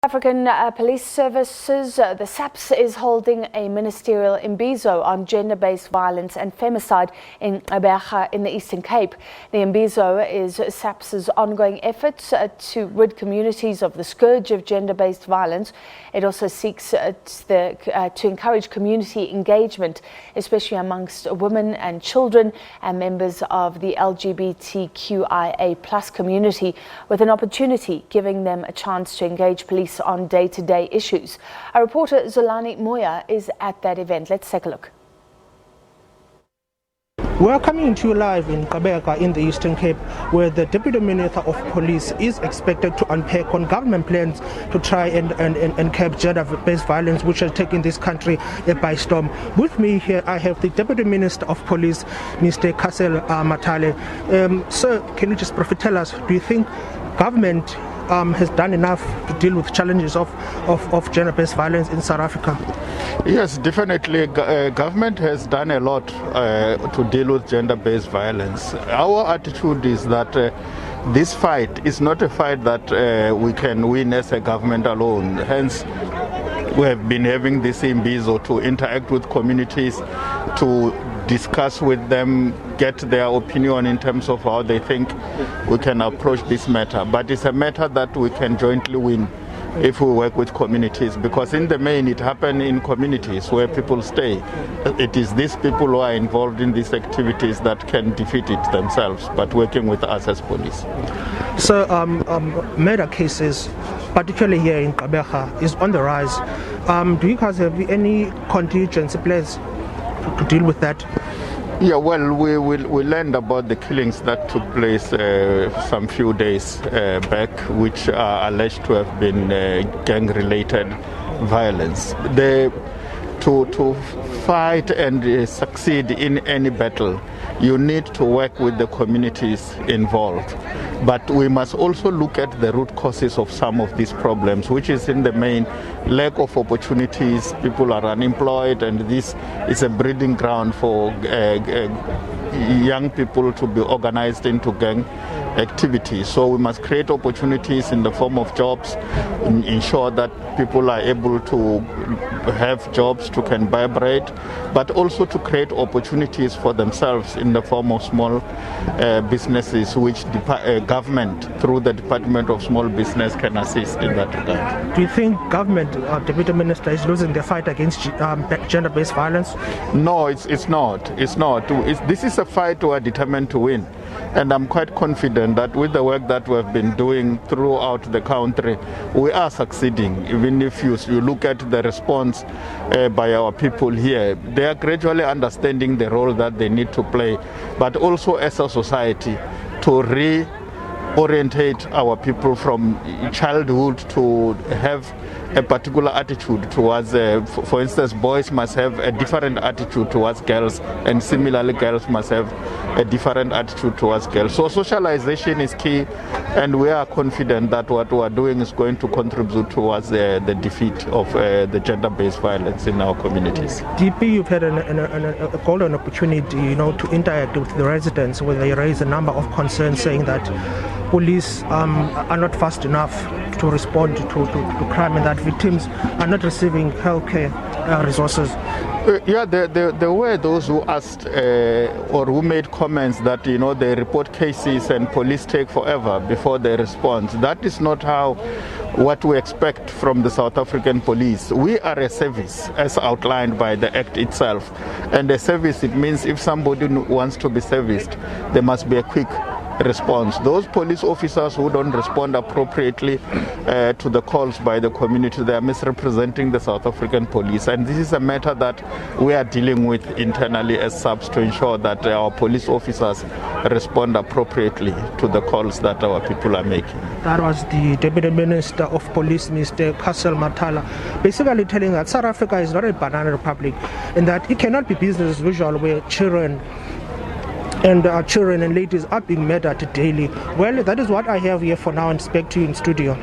African Police Services, the SAPS, is holding a Ministerial Imbizo on gender-based violence and femicide in Gqeberha in the Eastern Cape. The Imbizo is SAPS's ongoing efforts to rid communities of the scourge of gender-based violence. It also seeks to encourage community engagement, especially amongst women and children and members of the LGBTQIA+ community, with an opportunity giving them a chance to engage police on day-to-day issues. Our reporter Zolani Moya is at that event. Let's take a look. We are coming to you live in Gqeberha in the Eastern Cape, where the Deputy Minister of Police is expected to unpack on government plans to try and curb gender-based violence, which has taken this country by storm. With me here, I have the Deputy Minister of Police, Mr. Gqeberha Matale. Sir, can you just briefly tell us, do you think government has done enough to deal with challenges of gender-based violence in South Africa? Yes, definitely. Government has done a lot to deal with gender-based violence. Our attitude is that this fight is not a fight that we can win as a government alone. Hence, we have been having this Imbizo to interact with communities, to discuss with them, get their opinion in terms of how they think we can approach this matter. But it's a matter that we can jointly win if we work with communities, because in the main it happens in communities where people stay. It is these people who are involved in these activities that can defeat it themselves, but working with us as police. So murder cases, particularly here in Gqeberha, is on the rise. Do you guys have any contingency plans to deal with that? Yeah, well, we learned about the killings that took place some few days back, which are alleged to have been gang-related violence. To fight and succeed in any battle, you need to work with the communities involved. But we must also look at the root causes of some of these problems, which is in the main lack of opportunities. People are unemployed, and this is a breeding ground for young people to be organized into gang activity. So we must create opportunities in the form of jobs, ensure that people are able to have jobs to can buy bread, but also to create opportunities for themselves in the form of small businesses, which government through the Department of Small Business can assist in that regard. Do you think government, Deputy Minister, is losing the fight against gender-based violence? No, it's not. This is a fight we are determined to win. And I'm quite confident that with the work that we've been doing throughout the country, we are succeeding. Even if you look at the response by our people here, they are gradually understanding the role that they need to play, but also as a society to reorientate our people from childhood to have a particular attitude towards, for instance, boys must have a different attitude towards girls, and similarly girls must have a different attitude towards girls. So socialization is key, and we are confident that what we are doing is going to contribute towards the defeat of the gender-based violence in our communities. DP, you've had a golden opportunity, to interact with the residents, where they raise a number of concerns, saying that police are not fast enough to respond to crime, and that victims are not receiving healthcare resources. Yeah, there were those who asked or who made comments that they report cases and police take forever before they respond. That is not what we expect from the South African police. We are a service as outlined by the Act itself, and a service, it means if somebody wants to be serviced, there must be a quick response. Those police officers who don't respond appropriately to the calls by the community, they are misrepresenting the South African police, and this is a matter that we are dealing with internally as SAPS to ensure that our police officers respond appropriately to the calls that our people are making. That was the Deputy Minister of Police, Mr. Gqeberha Matale, basically telling that South Africa is not a banana republic, and that it cannot be business as usual where children and ladies are being murdered daily. Well, that is what I have here for now, and speak to you in studio.